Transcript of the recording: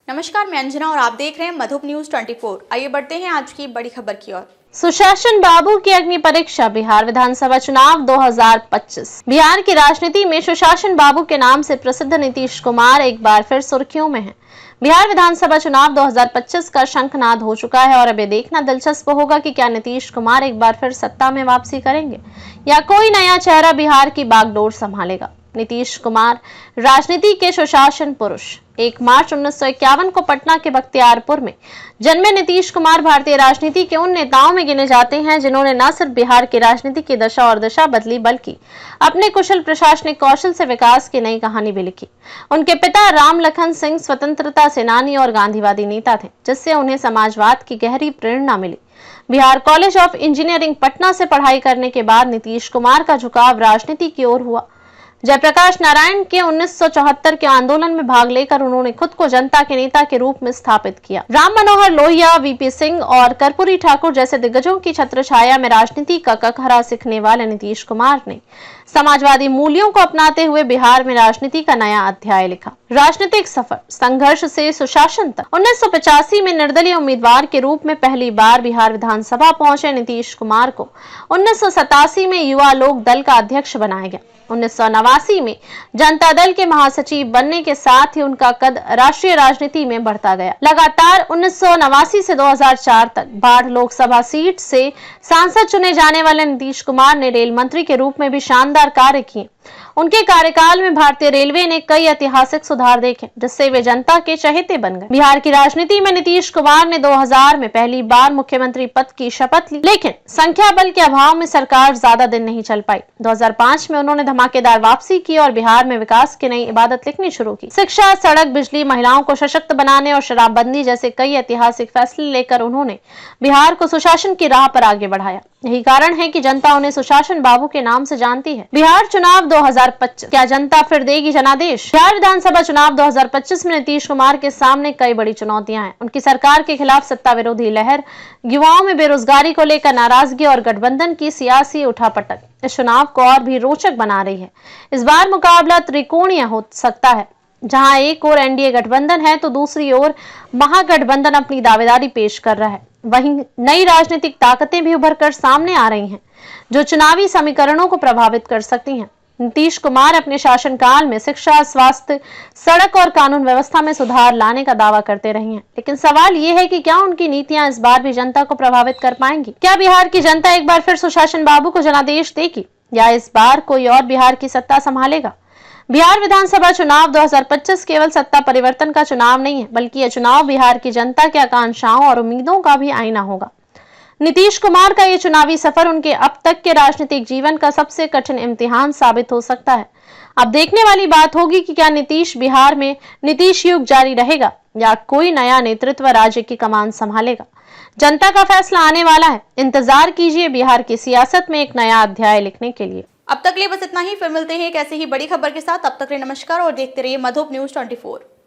नमस्कार, मैं अंजना और आप देख रहे हैं मधुप न्यूज 24। आइए बढ़ते हैं आज की बड़ी खबर की ओर। सुशासन बाबू की अग्नि परीक्षा बिहार विधानसभा चुनाव 2025। बिहार की राजनीति में सुशासन बाबू के नाम से प्रसिद्ध नीतीश कुमार एक बार फिर सुर्खियों में हैं। बिहार विधानसभा चुनाव 2025 का शंखनाद हो चुका है और अब ये देखना दिलचस्प होगा कि क्या नीतीश कुमार एक बार फिर सत्ता में वापसी करेंगे या कोई नया चेहरा बिहार की बागडोर संभालेगा। नीतीश कुमार राजनीति के सुशासन पुरुष। 1 मार्च 1951 को पटना के बख्तियारपुर में जन्मे नीतीश कुमार भारतीय राजनीति के उन नेताओं में गिने जाते हैं जिन्होंने न सिर्फ बिहार की राजनीति की दशा और दिशा बदली बल्कि अपने कुशल प्रशासनिक कौशल से विकास की नई कहानी भी लिखी। उनके पिता राम लखन सिंह स्वतंत्रता सेनानी और गांधीवादी नेता थे, जिससे उन्हें समाजवाद की गहरी प्रेरणा मिली। Bihar college of engineering Patna से पढ़ाई करने के बाद नीतीश कुमार का झुकाव राजनीति की ओर हुआ। जयप्रकाश नारायण के 1974 के आंदोलन में भाग लेकर उन्होंने खुद को जनता के नेता के रूप में स्थापित किया। राम मनोहर लोहिया, वीपी सिंह और कर्पूरी ठाकुर जैसे दिग्गजों की छत्रछाया में राजनीति का ककहरा सीखने वाले नीतीश कुमार ने समाजवादी मूल्यों को अपनाते हुए बिहार में राजनीति का नया अध्याय लिखा। राजनीतिक सफर संघर्ष से सुशासन तक। 1985 में निर्दलीय उम्मीदवार के रूप में पहली बार बिहार विधानसभा पहुंचे नीतीश कुमार को 1987 में युवा लोक दल का अध्यक्ष बनाया गया। 1989 में जनता दल के महासचिव बनने के साथ ही उनका कद राष्ट्रीय राजनीति में बढ़ता गया। लगातार 1989 से 2004 तक बाढ़ लोकसभा सीट से सांसद चुने जाने वाले नीतीश कुमार ने रेल मंत्री के रूप में भी शानदार कार्य किए। उनके कार्यकाल में भारतीय रेलवे ने कई ऐतिहासिक सुधार देखे, जिससे वे जनता के चहेते बन गए। बिहार की राजनीति में नीतीश कुमार ने 2000 में पहली बार मुख्यमंत्री पद की शपथ ली, लेकिन संख्या बल के अभाव में सरकार ज्यादा दिन नहीं चल पाई। 2005 में उन्होंने धमाकेदार वापसी की और बिहार में विकास की नई इबादत लिखनी शुरू की। शिक्षा, सड़क, बिजली, महिलाओं को सशक्त बनाने और शराबबंदी जैसे कई ऐतिहासिक फैसले लेकर उन्होंने बिहार को सुशासन की राह पर आगे बढ़ाया। यही कारण है कि जनता उन्हें सुशासन बाबू के नाम से जानती है। बिहार चुनाव 2025, क्या जनता फिर देगी जनादेश? बिहार विधानसभा चुनाव 2025 में नीतीश कुमार के सामने कई बड़ी चुनौतियां हैं। उनकी सरकार के खिलाफ सत्ता विरोधी लहर, युवाओं में बेरोजगारी को लेकर नाराजगी और गठबंधन की सियासी उठापटक इस चुनाव को और भी रोचक बना रही है। इस बार मुकाबला त्रिकोणीय हो सकता है, जहां एक ओर एनडीए गठबंधन है तो दूसरी ओर महागठबंधन अपनी दावेदारी पेश कर रहा है। वहीं नई राजनीतिक ताकतें भी उभर कर सामने आ रही हैं, जो चुनावी समीकरणों को प्रभावित कर सकती हैं। नीतीश कुमार अपने शासनकाल में शिक्षा, स्वास्थ्य, सड़क और कानून व्यवस्था में सुधार लाने का दावा करते रहे हैं, लेकिन सवाल ये है कि क्या उनकी नीतियां इस बार भी जनता को प्रभावित कर पाएंगी? क्या बिहार की जनता एक बार फिर सुशासन बाबू को जनादेश देगी या इस बार कोई और बिहार की सत्ता संभालेगा? बिहार विधानसभा चुनाव 2025 केवल सत्ता परिवर्तन का चुनाव नहीं है, बल्कि यह चुनाव बिहार की जनता की आकांक्षाओं और उम्मीदों का भी आईना होगा। नीतीश कुमार का ये चुनावी सफर उनके अब तक के राजनीतिक जीवन का सबसे कठिन इम्तिहान साबित हो सकता है। अब देखने वाली बात होगी कि क्या नीतीश बिहार में नीतीश युग जारी रहेगा या कोई नया नेतृत्व राज्य की कमान संभालेगा। जनता का फैसला आने वाला है। इंतजार कीजिए बिहार की सियासत में एक नया अध्याय लिखने के लिए। अब तक लिए बस इतना ही। फिर मिलते हैं एक ऐसे ही बड़ी खबर के साथ। तब तक के लिए नमस्कार और देखते रहिए मधुप न्यूज 24।